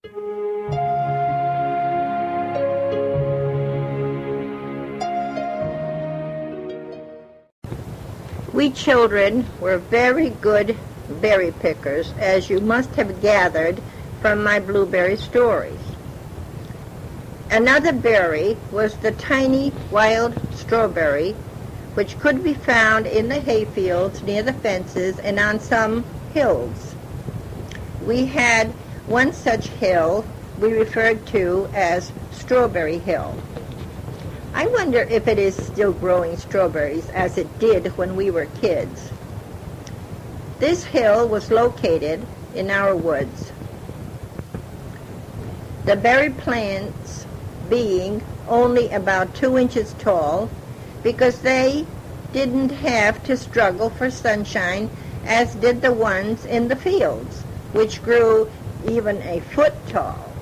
We children were very good berry pickers, as you must have gathered from my blueberry stories. Another berry was the tiny wild strawberry, which could be found in the hayfields near the fences and on some hills. We had one such hill we referred to as Strawberry Hill. I wonder if it is still growing strawberries as it did when we were kids. This hill was located in our woods. The berry plants being only about 2 inches tall because they didn't have to struggle for sunshine as did the ones in the fields, which grew even a foot tall.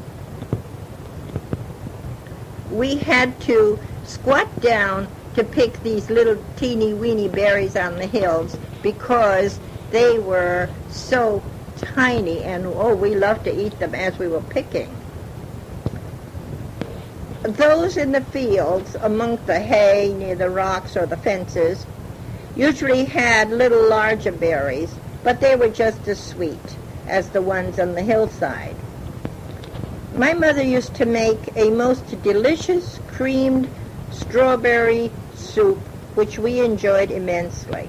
We had to squat down to pick these little teeny-weeny berries on the hills because they were so tiny, and we loved to eat them as we were picking. Those in the fields among the hay near the rocks or the fences usually had little larger berries, but they were just as sweet as the ones on the hillside. My mother used to make a most delicious creamed strawberry soup, which we enjoyed immensely.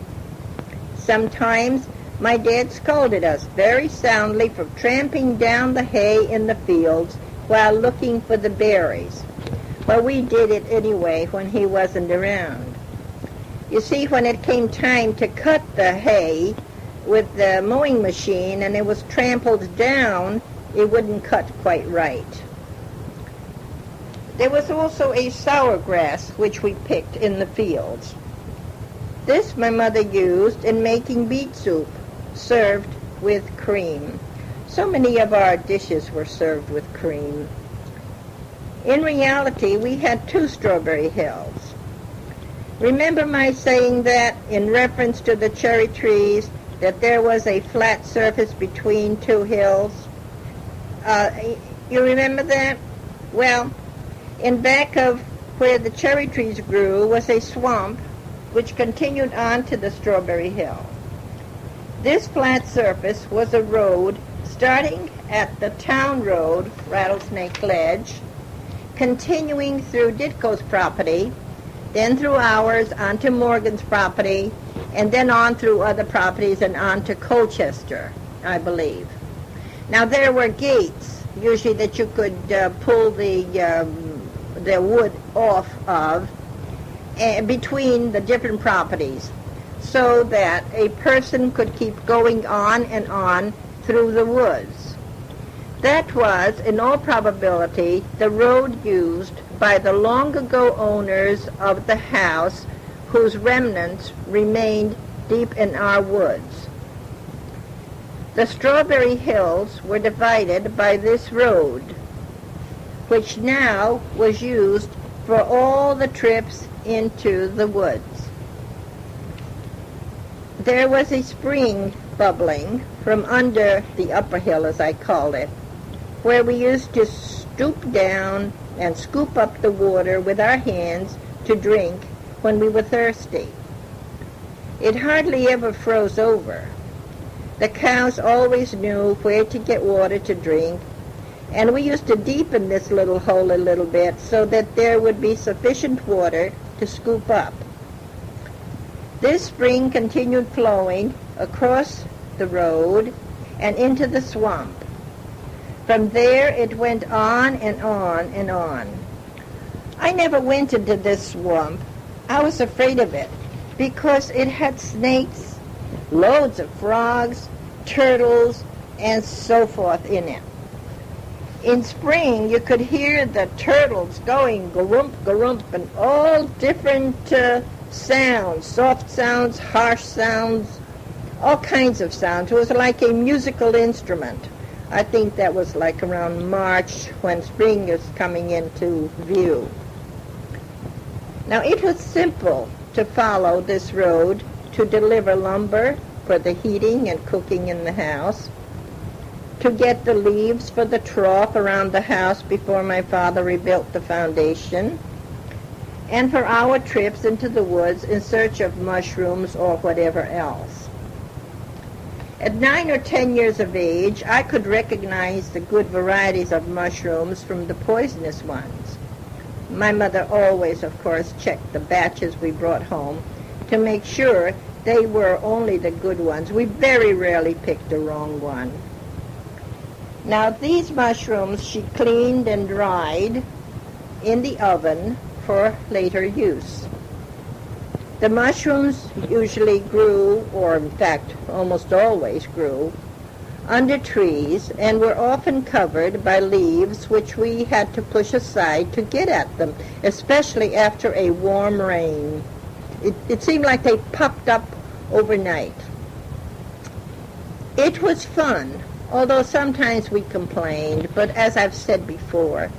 Sometimes my dad scolded us very soundly for tramping down the hay in the fields while looking for the berries. But we did it anyway when he wasn't around. You see, when it came time to cut the hay with the mowing machine and it was trampled down, it wouldn't cut quite right. There was also a sour grass which we picked in the fields. This my mother used in making beet soup, served with cream. So many of our dishes were served with cream. In reality, we had 2 strawberry hills. Remember my saying that, in reference to the cherry trees, that there was a flat surface between 2 hills? You remember that? Well, in back of where the cherry trees grew was a swamp which continued on to the strawberry hill. This flat surface was a road starting at the town road, Rattlesnake Ledge, continuing through Ditko's property, then through ours onto Morgan's property, and then on through other properties and on to Colchester, I believe. Now there were gates, usually that you could pull the wood off of between the different properties, so that a person could keep going on and on through the woods. That was, in all probability, the road used by the long-ago owners of the house whose remnants remained deep in our woods. The Strawberry Hills were divided by this road, which now was used for all the trips into the woods. There was a spring bubbling from under the upper hill, as I called it, where we used to stoop down and scoop up the water with our hands to drink when we were thirsty. It hardly ever froze over. The cows always knew where to get water to drink, and we used to deepen this little hole a little bit so that there would be sufficient water to scoop up. This spring continued flowing across the road and into the swamp. From there it went on and on and on. I never went into this swamp. I was afraid of it because it had snakes, loads of frogs, turtles, and so forth in it. In spring, you could hear the turtles going garump, garump, and all different sounds, soft sounds, harsh sounds, all kinds of sounds. It was like a musical instrument. I think that was like around March when spring is coming into view. Now, it was simple to follow this road to deliver lumber for the heating and cooking in the house. to get the leaves for the trough around the house before my father rebuilt the foundation, and for our trips into the woods in search of mushrooms or whatever else. At 9 or 10 years of age, I could recognize the good varieties of mushrooms from the poisonous ones. My mother always, of course, checked the batches we brought home to make sure they were only the good ones. We very rarely picked the wrong one. Now, these mushrooms she cleaned and dried in the oven for later use. The mushrooms usually grew, or in fact almost always grew, under trees and were often covered by leaves which we had to push aside to get at them, especially after a warm rain. It seemed like they popped up overnight. It was fun, although sometimes we complained, but as I've said before,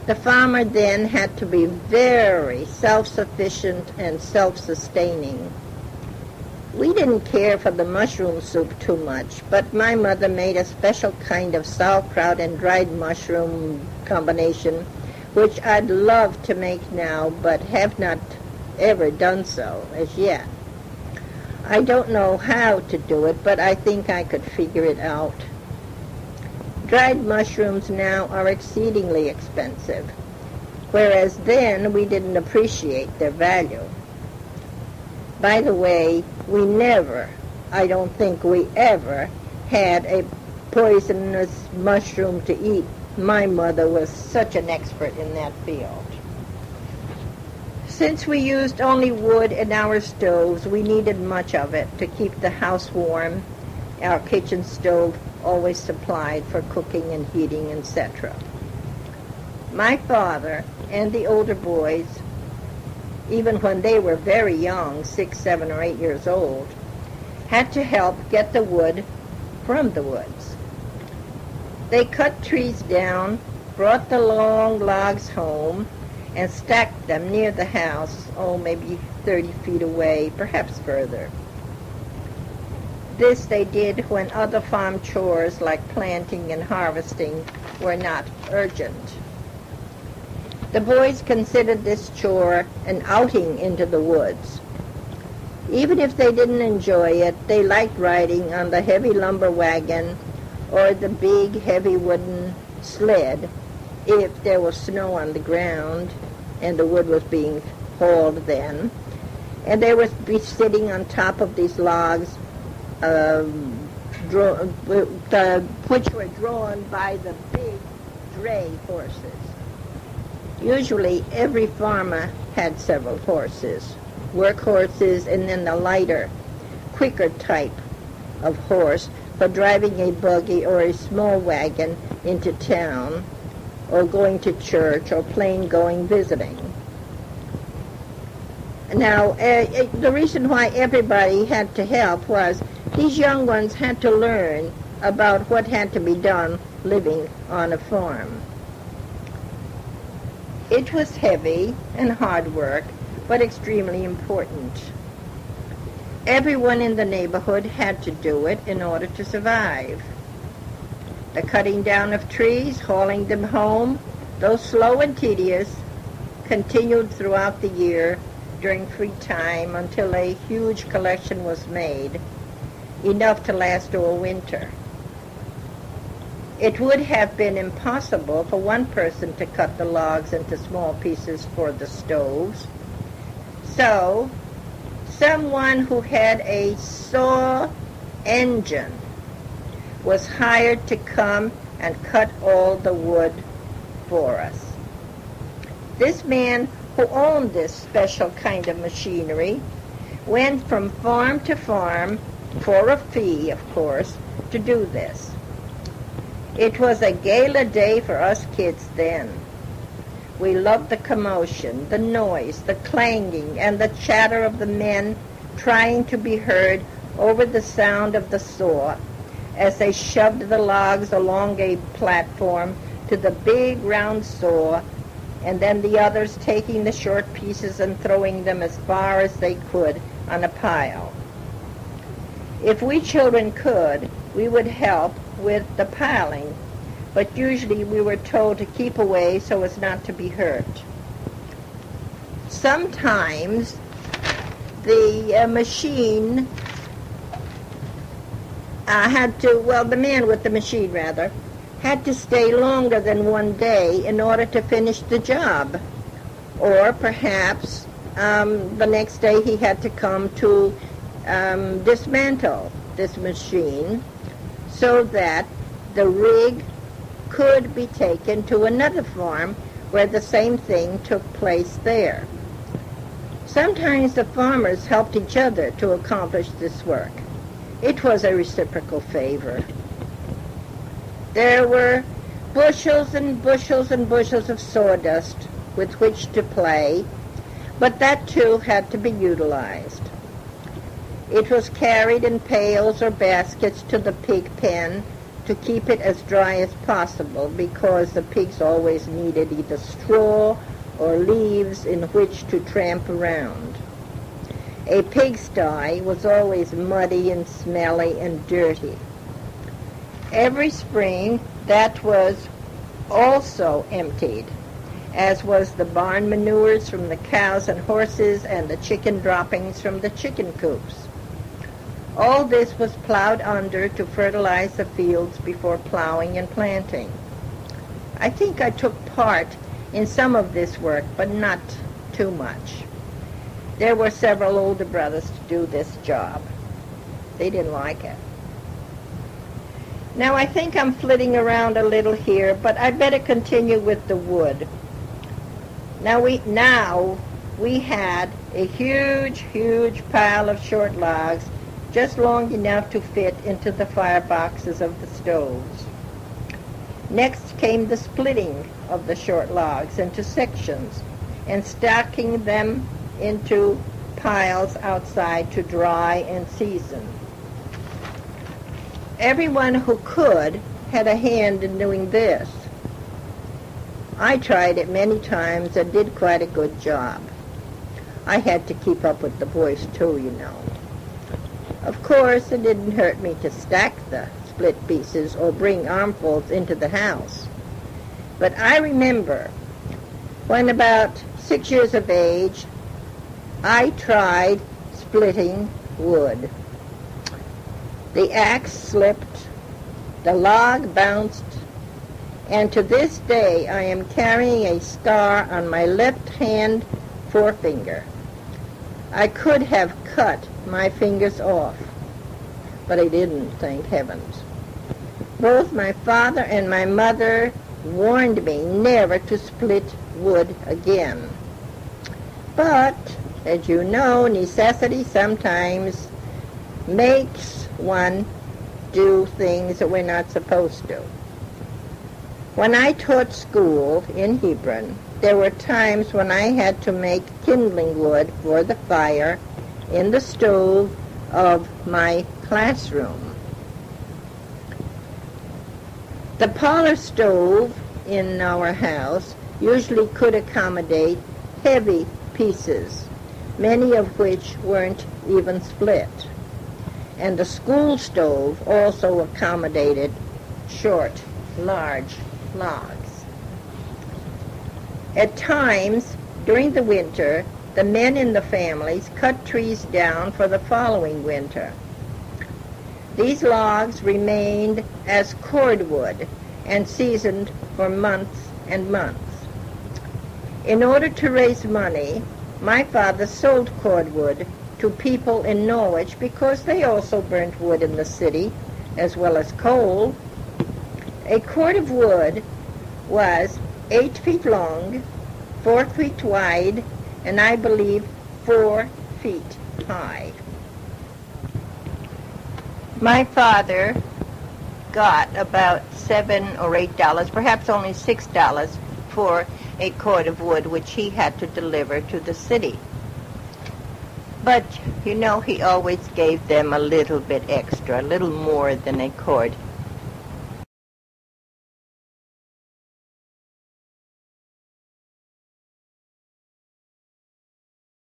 the farmer then had to be very self-sufficient and self-sustaining. We didn't care for the mushroom soup too much, but my mother made a special kind of sauerkraut and dried mushroom combination, which I'd love to make now, but have not ever done so as yet. I don't know how to do it, but I think I could figure it out. Dried mushrooms now are exceedingly expensive, whereas then we didn't appreciate their value. By the way, we never, I don't think we ever, had a poisonous mushroom to eat. My mother was such an expert in that field. Since we used only wood in our stoves, we needed much of it to keep the house warm, our kitchen stove always supplied for cooking and heating, etc. My father and the older boys, even when they were very young, 6, 7, or 8 years old, had to help get the wood from the woods. They cut trees down, brought the long logs home, and stacked them near the house, maybe 30 feet away, perhaps further. This they did when other farm chores like planting and harvesting were not urgent. The boys considered this chore an outing into the woods. Even if they didn't enjoy it, they liked riding on the heavy lumber wagon or the big heavy wooden sled if there was snow on the ground and the wood was being hauled then. And they would be sitting on top of these logs which were drawn by the big dray horses. Usually every farmer had several horses, work horses, and then the lighter, quicker type of horse for driving a buggy or a small wagon into town or going to church or plain going visiting. Now, the reason why everybody had to help was these young ones had to learn about what had to be done living on a farm. It was heavy and hard work, but extremely important. Everyone in the neighborhood had to do it in order to survive. The cutting down of trees, hauling them home, though slow and tedious, continued throughout the year during free time until a huge collection was made, enough to last all winter. It would have been impossible for one person to cut the logs into small pieces for the stoves. So, someone who had a saw engine was hired to come and cut all the wood for us. This man who owned this special kind of machinery went from farm to farm, for a fee, of course, to do this. It was a gala day for us kids then. We loved the commotion, the noise, the clanging, and the chatter of the men trying to be heard over the sound of the saw as they shoved the logs along a platform to the big round saw, and then the others taking the short pieces and throwing them as far as they could on a pile. If we children could, we would help with the piling, but usually we were told to keep away so as not to be hurt. Sometimes the machine the man with the machine had to stay longer than one day in order to finish the job. Or perhaps the next day he had to come to dismantle this machine so that the rig could be taken to another farm where the same thing took place there. Sometimes the farmers helped each other to accomplish this work. It was a reciprocal favor. There were bushels and bushels and bushels of sawdust with which to play, but that too had to be utilized. It was carried in pails or baskets to the pig pen to keep it as dry as possible, because the pigs always needed either straw or leaves in which to tramp around. A pigsty was always muddy and smelly and dirty. Every spring that was also emptied, as was the barn manures from the cows and horses and the chicken droppings from the chicken coops. All this was plowed under to fertilize the fields before plowing and planting. I think I took part in some of this work, but not too much. There were several older brothers to do this job. They didn't like it. Now I think I'm flitting around a little here, but I better continue with the wood. Now we had a huge pile of short logs, just long enough to fit into the fireboxes of the stoves. Next came the splitting of the short logs into sections and stacking them into piles outside to dry and season. Everyone who could had a hand in doing this. I tried it many times and did quite a good job. I had to keep up with the boys too, you know. Of course, it didn't hurt me to stack the split pieces or bring armfuls into the house. But I remember when about 6 years of age, I tried splitting wood. The axe slipped, the log bounced, and to this day I am carrying a scar on my left hand forefinger. I could have cut my fingers off, but I didn't, thank heavens. Both my father and my mother warned me never to split wood again. But, as you know, necessity sometimes makes one do things that we're not supposed to. When I taught school in Hebron, there were times when I had to make kindling wood for the fire in the stove of my classroom. The parlor stove in our house usually could accommodate heavy pieces, many of which weren't even split. And the school stove also accommodated short, large logs. At times, during the winter, the men in the families cut trees down for the following winter. These logs remained as cordwood and seasoned for months and months. In order to raise money, my father sold cordwood to people in Norwich because they also burnt wood in the city, as well as coal. A cord of wood was 8 feet long, 4 feet wide, and I believe 4 feet high. My father got about $7 or $8, perhaps only $6 for a cord of wood which he had to deliver to the city. But, you know, he always gave them a little bit extra, a little more than a cord